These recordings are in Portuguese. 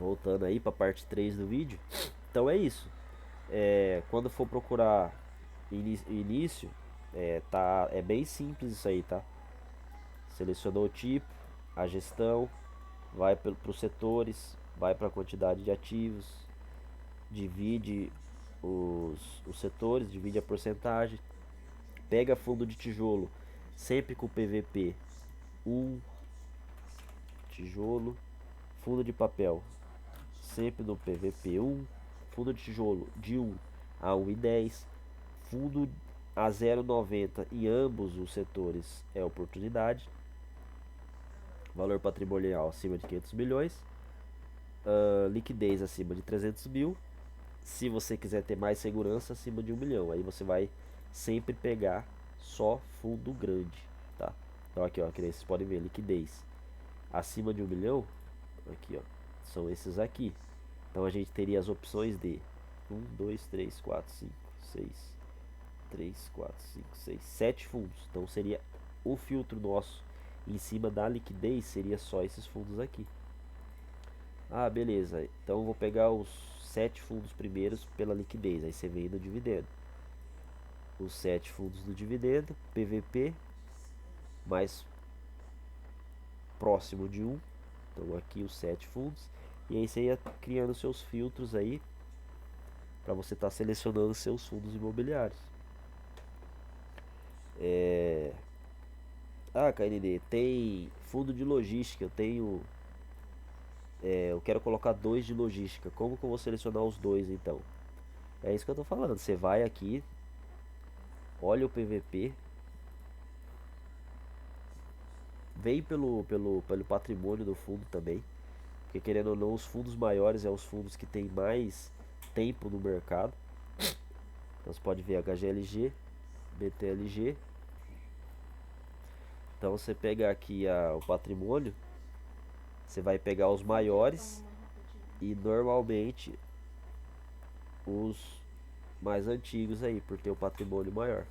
voltando aí para a parte 3 do vídeo. Então é isso. Quando for procurar início, é bem simples isso aí, tá? Selecionou o tipo, a gestão, vai para os setores, vai para a quantidade de ativos, divide os setores, divide a porcentagem, pega fundo de tijolo, sempre com PVP 1, tijolo, fundo de papel, sempre no PVP 1, fundo de tijolo de 1 a 1,10, fundo a 0,90 em ambos os setores é oportunidade, valor patrimonial acima de 500 milhões, liquidez acima de 300 mil, se você quiser ter mais segurança acima de 1 milhão, aí você vai sempre pegar só fundo grande, tá? Então aqui ó, que vocês podem ver, liquidez acima de 1 milhão, aqui ó, são esses aqui. Então a gente teria as opções de 1, 2, 3, 4, 5, 6, 3, 4, 5, 6, 7 fundos. Então seria o filtro nosso em cima da liquidez, seria só esses fundos aqui. Ah, beleza. Então eu vou pegar os 7 fundos primeiros pela liquidez. Aí você vem no dividendo. Os 7 fundos do dividendo, PVP, mais próximo de 1. Então aqui os 7 fundos. E aí você ia criando seus filtros aí para você estar selecionando seus fundos imobiliários. KND, tem fundo de logística. Eu quero colocar 2 de logística. Como que eu vou selecionar os dois então? É isso que eu tô falando. Você vai aqui, olha o PVP, vem pelo patrimônio do fundo também. Porque querendo ou não, os fundos maiores os fundos que tem mais tempo no mercado. Então você pode ver HGLG, BTLG. Então você pega aqui o patrimônio, você vai pegar os maiores e normalmente os mais antigos aí, por ter o patrimônio maior.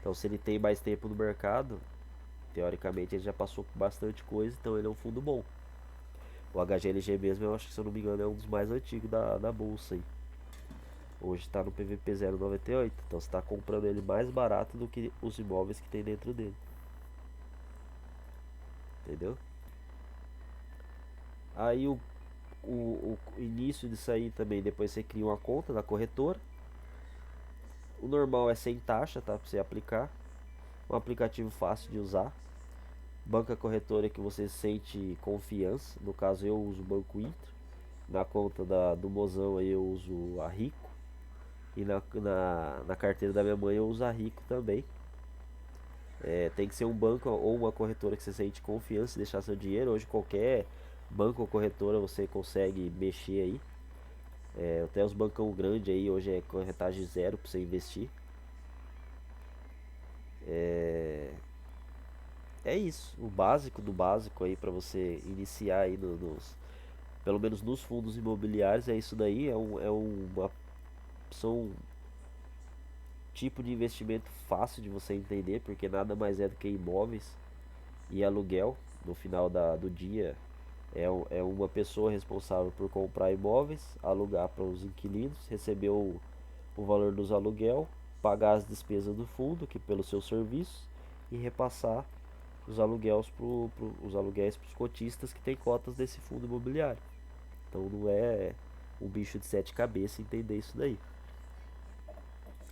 Então se ele tem mais tempo no mercado, teoricamente ele já passou por bastante coisa, então ele é um fundo bom. O HGLG mesmo, eu acho que se eu não me engano é um dos mais antigos da bolsa aí. Hoje está no PVP 0,98, então você está comprando ele mais barato do que os imóveis que tem dentro dele. Entendeu? Aí o início disso aí também, depois você cria uma conta na corretora. O normal é sem taxa, tá? Pra você aplicar. Um aplicativo fácil de usar. Banca corretora que você sente confiança. No caso eu uso o Banco Inter. Na conta do Mozão aí eu uso a Rico. E na carteira da minha mãe eu uso a Rico também. Tem que ser um banco ou uma corretora que você sente confiança e deixar seu dinheiro. Hoje qualquer banco ou corretora você consegue mexer aí. Até os bancão grandes aí hoje é corretagem zero para você investir. É isso, o básico do básico aí para você iniciar aí pelo menos nos fundos imobiliários é isso daí, são um tipo de investimento fácil de você entender, porque nada mais é do que imóveis e aluguel. No final do dia é uma pessoa responsável por comprar imóveis, alugar para os inquilinos, receber o valor dos aluguel, pagar as despesas do fundo que pelo seu serviço e repassar os aluguéis para os cotistas que têm cotas desse fundo imobiliário. Então não é um bicho de sete cabeças entender isso daí.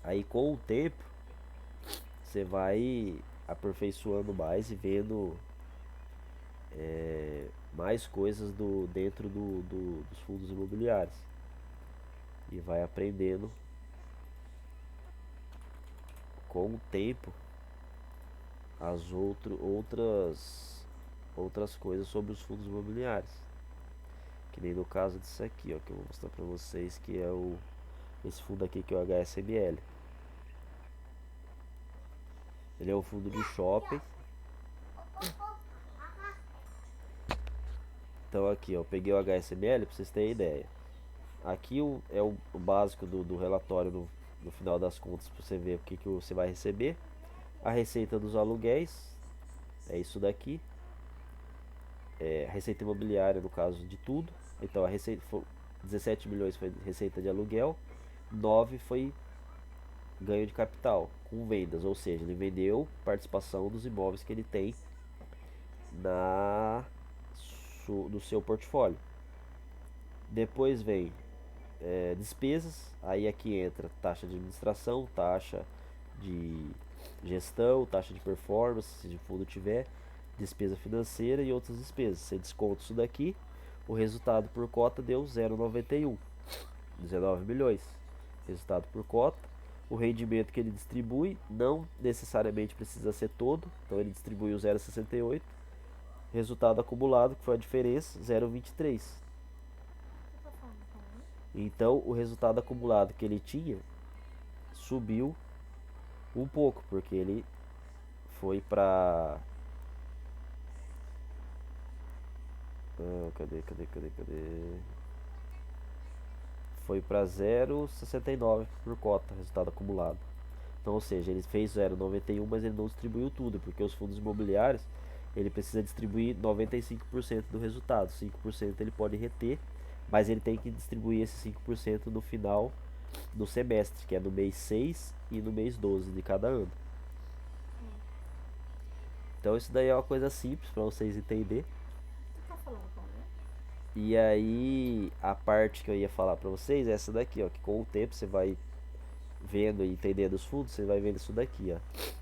Aí com o tempo você vai aperfeiçoando mais e vendo mais coisas dentro dos fundos imobiliários e vai aprendendo com o tempo as outras coisas sobre os fundos imobiliários. Que nem no caso disso aqui, ó, que eu vou mostrar pra vocês, que é esse fundo aqui que é o HSML. Ele é um fundo de shopping. Então aqui, ó, eu peguei o HSML pra vocês terem ideia. Aqui é o básico do relatório no final das contas, pra você ver o que você vai receber. A receita dos aluguéis é isso daqui. a receita imobiliária no caso de tudo. Então a receita 17 milhões foi receita de aluguel, 9 foi ganho de capital com vendas, ou seja, ele vendeu participação dos imóveis que ele tem na do seu portfólio. Depois vem despesas, aí aqui entra taxa de administração, taxa de gestão, taxa de performance, se o fundo tiver, despesa financeira e outras despesas. Você desconta isso daqui, o resultado por cota deu 0,91, 19 milhões. Resultado por cota. O rendimento que ele distribui não necessariamente precisa ser todo, então ele distribuiu 0,68. Resultado acumulado, que foi a diferença, 0,23. Então o resultado acumulado que ele tinha subiu um pouco, porque ele foi para cadê? Foi para 0,69 por cota, resultado acumulado. Então, ou seja, ele fez 0,91, mas ele não distribuiu tudo, porque os fundos imobiliários, ele precisa distribuir 95% do resultado. 5% ele pode reter, mas ele tem que distribuir esse 5% no final do semestre, que é no mês 6 e no mês 12 de cada ano. Então isso daí é uma coisa simples para vocês entenderem. E aí a parte que eu ia falar para vocês é essa daqui, ó, que com o tempo você vai vendo e entendendo os fundos, você vai vendo isso daqui, ó.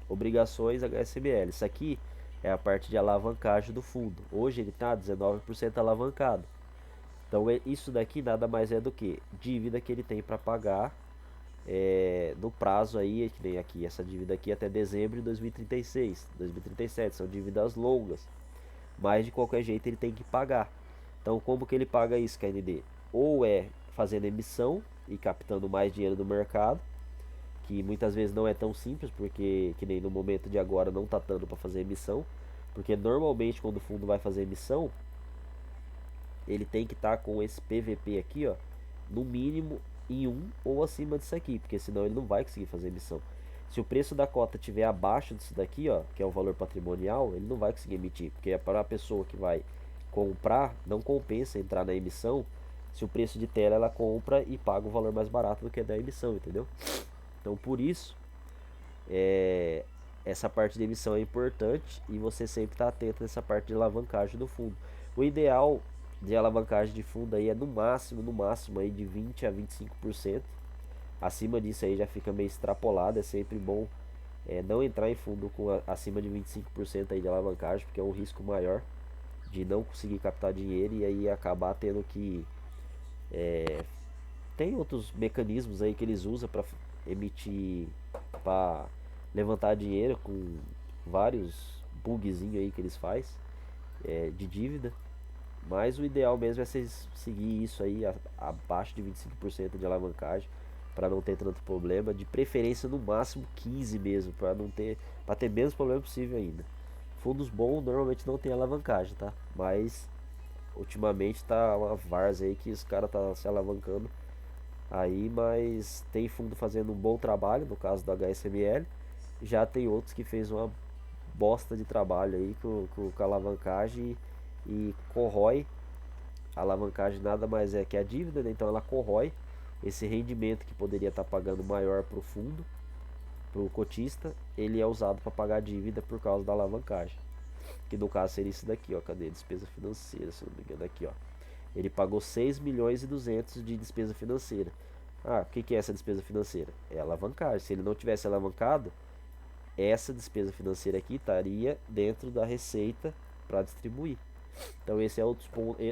Obrigações HSML. Isso aqui é a parte de alavancagem do fundo. Hoje ele está 19% alavancado. Então isso daqui nada mais é do que dívida que ele tem para pagar no prazo aí, que nem aqui, essa dívida aqui até dezembro de 2036, 2037, são dívidas longas, mas de qualquer jeito ele tem que pagar. Então como que ele paga isso, KND? Ou é fazendo emissão e captando mais dinheiro do mercado, que muitas vezes não é tão simples, porque que nem no momento de agora não está dando para fazer emissão, porque normalmente quando o fundo vai fazer emissão, ele tem que estar com esse PVP aqui, ó, no mínimo em 1 ou acima disso aqui, porque senão ele não vai conseguir fazer emissão. Se o preço da cota estiver abaixo disso daqui, ó, que é o valor patrimonial, ele não vai conseguir emitir, porque é para a pessoa que vai comprar, não compensa entrar na emissão. Se o preço de tela ela compra e paga um valor mais barato do que da emissão, entendeu? Então por isso essa parte de emissão é importante e você sempre está atento nessa parte de alavancagem do fundo. O ideal de alavancagem de fundo aí é no máximo aí de 20 a 25%. Acima disso aí já fica meio extrapolado, é sempre bom não entrar em fundo com acima de 25% aí de alavancagem, porque é um risco maior de não conseguir captar dinheiro e aí acabar tendo que tem outros mecanismos aí que eles usam para emitir, para levantar dinheiro com vários bugzinhos aí que eles fazem de dívida. Mas o ideal mesmo é vocês seguir isso aí abaixo de 25% de alavancagem para não ter tanto problema, de preferência no máximo 15 mesmo, para não ter, para ter menos problema possível ainda. Fundos bons normalmente não tem alavancagem, tá? Mas ultimamente tá uma várzea aí que os caras tá se alavancando aí, mas tem fundo fazendo um bom trabalho, no caso do HSML. Já tem outros que fez uma bosta de trabalho aí com a alavancagem e corrói. A alavancagem nada mais é que a dívida, né? Então ela corrói esse rendimento que poderia estar pagando maior para o fundo, para o cotista, ele é usado para pagar a dívida por causa da alavancagem. Que no caso seria isso daqui, ó, cadê? Despesa financeira, se não me engano, aqui, ó. Ele pagou 6 milhões e 200 de despesa financeira. Ah, o que é essa despesa financeira? É alavancagem. Se ele não tivesse alavancado, essa despesa financeira aqui estaria dentro da receita para distribuir. Então esse é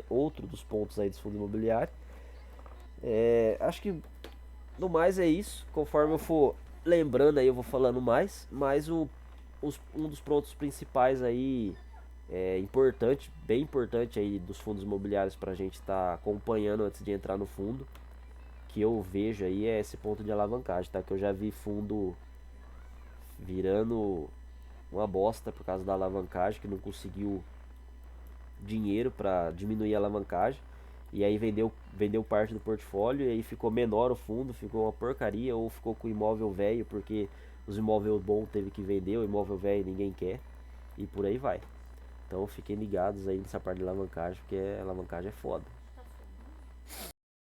outro dos pontos aí do fundo imobiliário. Acho que no mais é isso. Conforme eu for lembrando aí eu vou falando mais. Mas um dos pontos principais aí importante, bem importante aí dos fundos imobiliários para a gente estar acompanhando antes de entrar no fundo, que eu vejo aí é esse ponto de alavancagem, tá? Que eu já vi fundo virando uma bosta por causa da alavancagem, que não conseguiu dinheiro para diminuir a alavancagem e aí vendeu parte do portfólio e aí ficou menor o fundo, ficou uma porcaria ou ficou com o imóvel velho porque os imóveis bons teve que vender, o imóvel velho ninguém quer e por aí vai. Então fiquem ligados aí nessa parte de alavancagem, porque a alavancagem é foda.